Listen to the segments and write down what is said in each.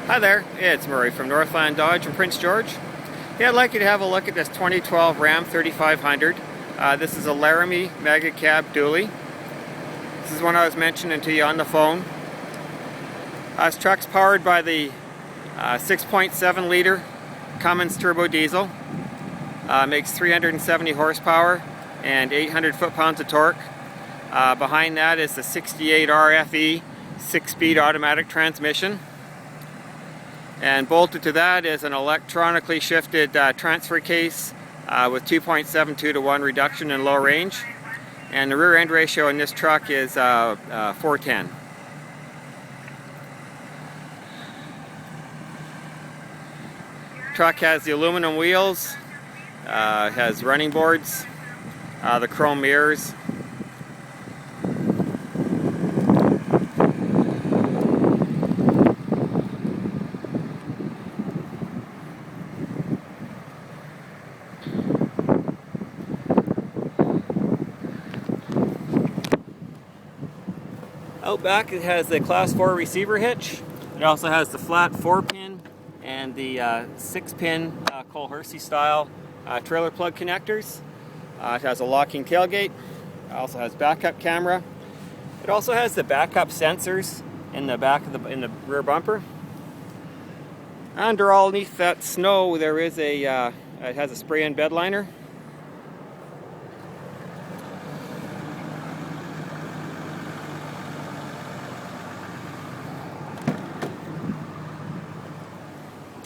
Hi there, it's Murray from Northland Dodge in Prince George. Yeah, I'd like you to have a look at this 2012 Ram 3500. This is a Laramie Mega Cab dually. This is one I was mentioning to you on the phone. This truck's powered by the 6.7 liter Cummins turbo diesel. Makes 370 horsepower and 800 foot-pounds of torque. Behind that is the 68 RFE 6-speed automatic transmission. And bolted to that is an electronically shifted transfer case with 2.72 to 1 reduction in low range. And the rear end ratio in this truck is 4:10. Truck has the aluminum wheels, has running boards, the chrome mirrors. Out back it has the Class 4 receiver hitch. It also has the flat 4-pin and the 6-pin Cole Hersey style trailer plug connectors. It has a locking tailgate. It also has backup camera. It also has the backup sensors in the back of the rear bumper. Underneath that snow there is it has a spray-in bed liner.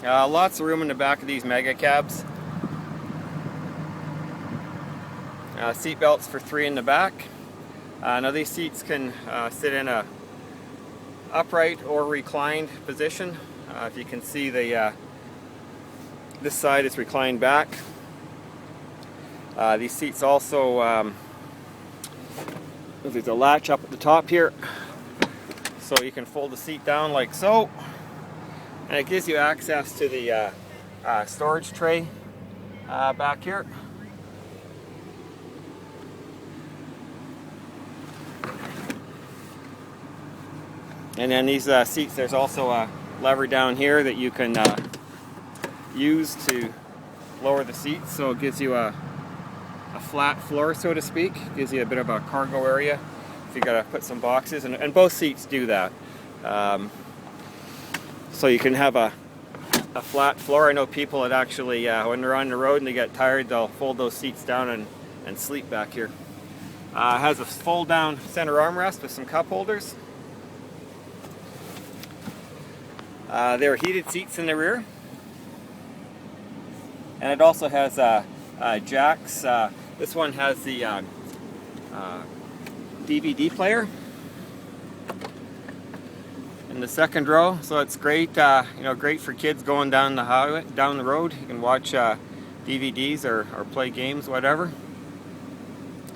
Lots of room in the back of these mega cabs. Seat belts for 3 in the back. Now these seats can sit in a upright or reclined position. If you can see, this side is reclined back. These seats also, there's a latch up at the top here, so you can fold the seat down like so. And it gives you access to the storage tray back here. And then these seats, there's also a lever down here that you can use to lower the seats, so it gives you a flat floor, so to speak. It gives you a bit of a cargo area if you gotta put some boxes, and both seats do that. So you can have a flat floor. I know people that actually, when they're on the road and they get tired, they'll fold those seats down and sleep back here. It has a fold down center armrest with some cup holders. There are heated seats in the rear. And it also has jacks. This one has the DVD player in the second row, so it's great. Great for kids going down the road. You can watch DVDs or play games, whatever.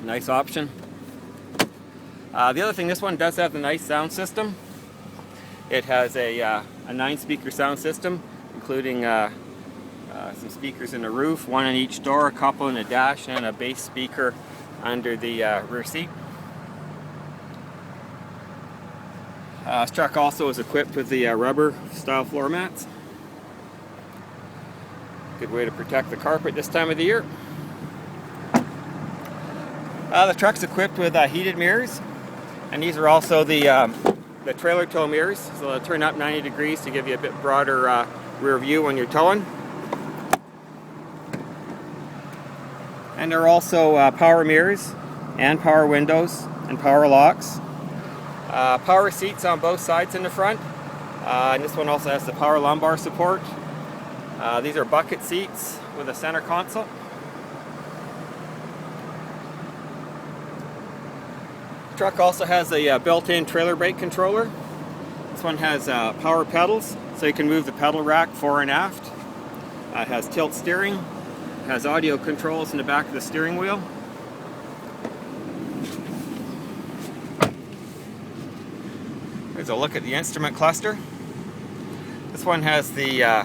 Nice option. The other thing, this one does have the nice sound system. It has a 9-speaker sound system, including some speakers in the roof, one on each door, a couple in the dash, and a bass speaker under the rear seat. This truck also is equipped with the rubber style floor mats. Good way to protect the carpet this time of the year. The truck's equipped with heated mirrors, and these are also the trailer tow mirrors, so they'll turn up 90 degrees to give you a bit broader rear view when you're towing. And there are also power mirrors and power windows and power locks. Power seats on both sides in the front, and this one also has the power lumbar support. These are bucket seats with a center console. The truck also has a built-in trailer brake controller. This one has power pedals, so you can move the pedal rack fore and aft. It has tilt steering. It has audio controls in the back of the steering wheel. Here's a look at the instrument cluster. This one has the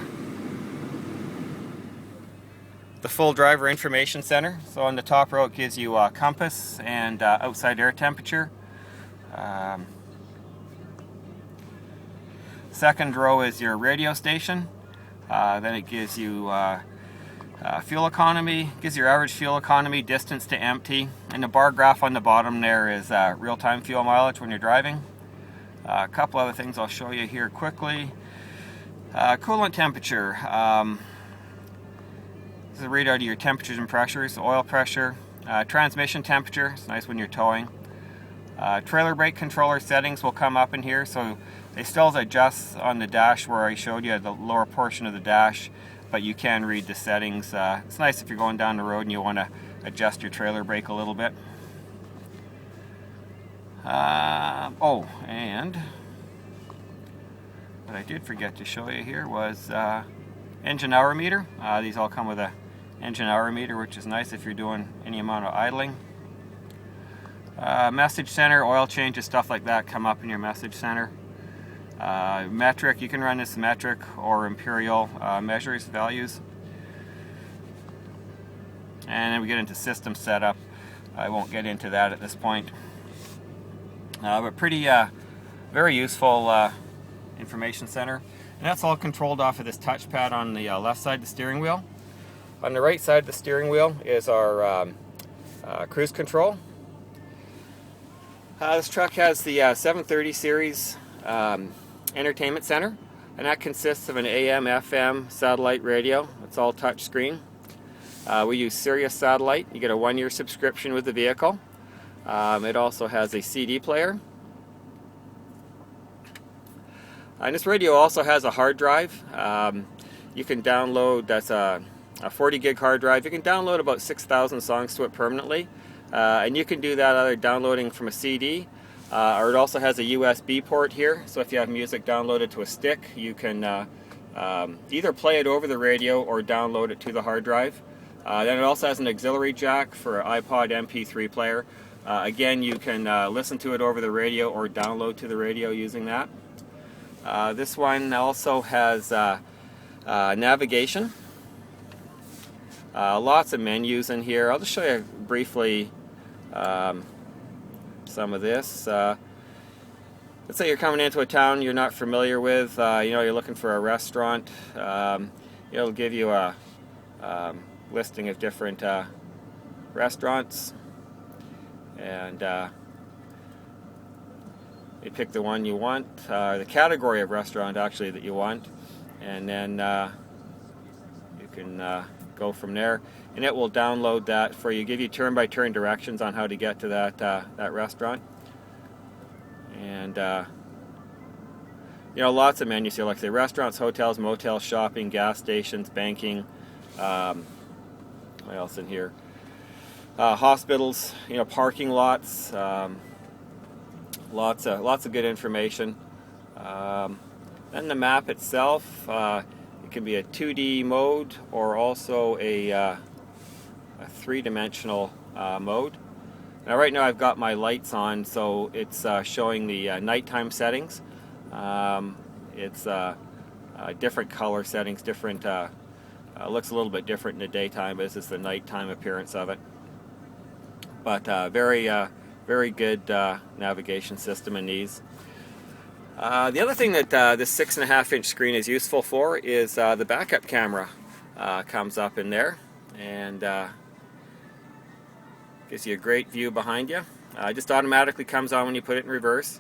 full driver information center. So on the top row it gives you compass and outside air temperature. Second row is your radio station. Then it gives you fuel economy, gives your average fuel economy, distance to empty, and the bar graph on the bottom there is real-time fuel mileage when you're driving. A couple other things I'll show you here quickly. Coolant temperature. This is a readout of your temperatures and pressures, oil pressure, transmission temperature. It's nice when you're towing. Trailer brake controller settings will come up in here, so they still adjust on the dash where I showed you the lower portion of the dash, but you can read the settings. It's nice if you're going down the road and you want to adjust your trailer brake a little bit. Oh, and what I did forget to show you here was engine hour meter. These all come with a engine hour meter, which is nice if you're doing any amount of idling. Message center, oil changes, stuff like that come up in your message center. Metric, you can run this metric or imperial measures, values. And then we get into system setup. I won't get into that at this point. But pretty, very useful information center. And that's all controlled off of this touchpad on the left side of the steering wheel. On the right side of the steering wheel is our cruise control. This truck has the 730 series entertainment center, and that consists of an AM, FM satellite radio. It's all touch screen. We use Sirius satellite. You get a 1-year subscription with the vehicle. It also has a CD player. And this radio also has a hard drive. You can download, that's a 40 gig hard drive. You can download about 6,000 songs to it permanently. And you can do that either downloading from a CD, or it also has a USB port here. So if you have music downloaded to a stick, you can either play it over the radio or download it to the hard drive. Then it also has an auxiliary jack for an iPod MP3 player. Again, you can listen to it over the radio or download to the radio using that. This one also has navigation. Lots of menus in here. I'll just show you briefly some of this. Let's say you're coming into a town you're not familiar with. You're looking for a restaurant. It'll give you a listing of different restaurants, and you pick the one you want, the category of restaurant actually that you want, and then you can go from there, and it will download that for you, give you turn-by-turn directions on how to get to that restaurant. And lots of menus here, like say restaurants, hotels, motels, shopping, gas stations, banking. What else in here? Hospitals, parking lots. Lots of good information. Then the map itself. It can be a 2D mode or also a three-dimensional mode. Now right now I've got my lights on, so it's showing the nighttime settings. It's different color settings, different. Looks a little bit different in the daytime, but this is the nighttime appearance of it. But very good navigation system in these. The other thing that this 6.5-inch screen is useful for is the backup camera comes up in there, and gives you a great view behind you. It just automatically comes on when you put it in reverse.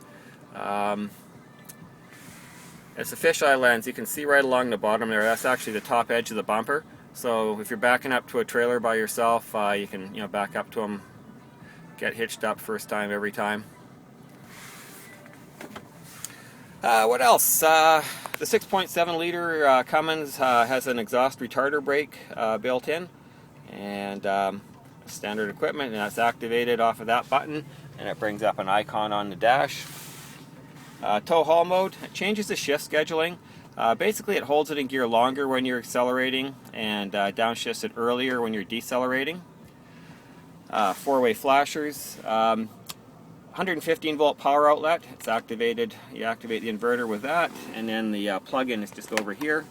It's a fisheye lens. You can see right along the bottom there. That's actually the top edge of the bumper. So if you're backing up to a trailer by yourself, you can back up to them, get hitched up first time every time. What else? The 6.7 liter Cummins has an exhaust retarder brake built in, and standard equipment, and that's activated off of that button, and it brings up an icon on the dash. Tow haul mode, it changes the shift scheduling. Basically it holds it in gear longer when you're accelerating and downshifts it earlier when you're decelerating. 4-way flashers, 115 volt power outlet, it's activated. You activate the inverter with that, and then the plug-in is just over here.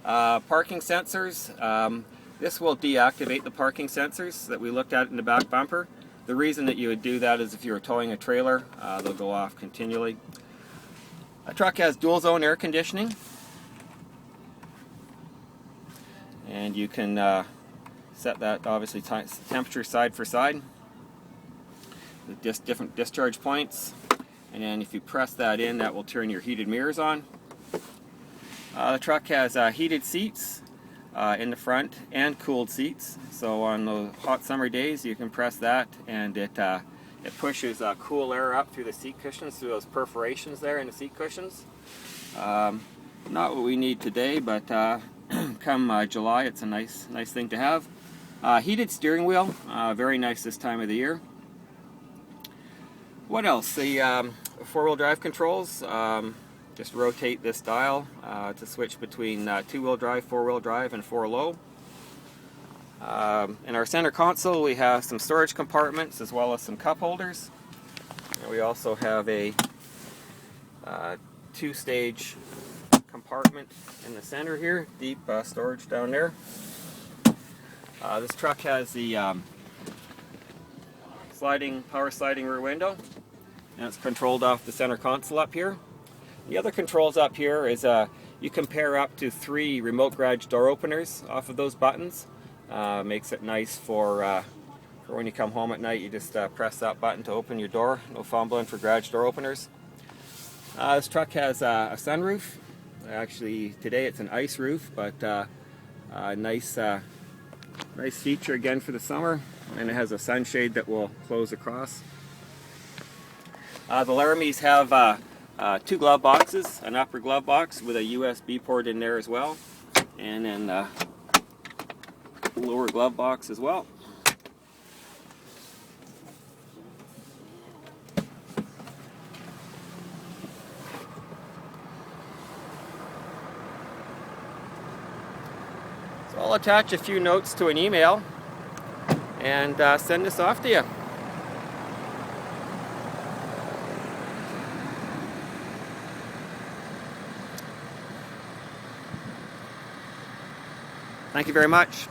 Parking sensors, this will deactivate the parking sensors that we looked at in the back bumper. The reason that you would do that is if you were towing a trailer, they'll go off continually. The truck has dual zone air conditioning, and you can set that obviously temperature side for side with just different discharge points, and then if you press that in, that will turn your heated mirrors on. The truck has heated seats in the front and cooled seats, so on the hot summer days you can press that and it pushes cool air up through the seat cushions, through those perforations there in the seat cushions. Not what we need today, but come July it's a nice thing to have. Heated steering wheel, very nice this time of the year. What else? The four-wheel drive controls. Just rotate this dial to switch between two-wheel drive, four-wheel drive, and 4-low. In our center console we have some storage compartments as well as some cup holders. And we also have a two-stage compartment in the center here, deep storage down there. This truck has the power sliding rear window, and it's controlled off the center console up here. The other controls up here is you can pair up to 3 remote garage door openers off of those buttons. Makes it nice for when you come home at night. You just press that button to open your door. No fumbling for garage door openers. This truck has a sunroof. Actually, today it's an ice roof, but nice feature again for the summer. And it has a sunshade that will close across. The Laramies have 2 glove boxes, an upper glove box with a USB port in there as well, and then a lower glove box as well. So I'll attach a few notes to an email and send this off to you. Thank you very much.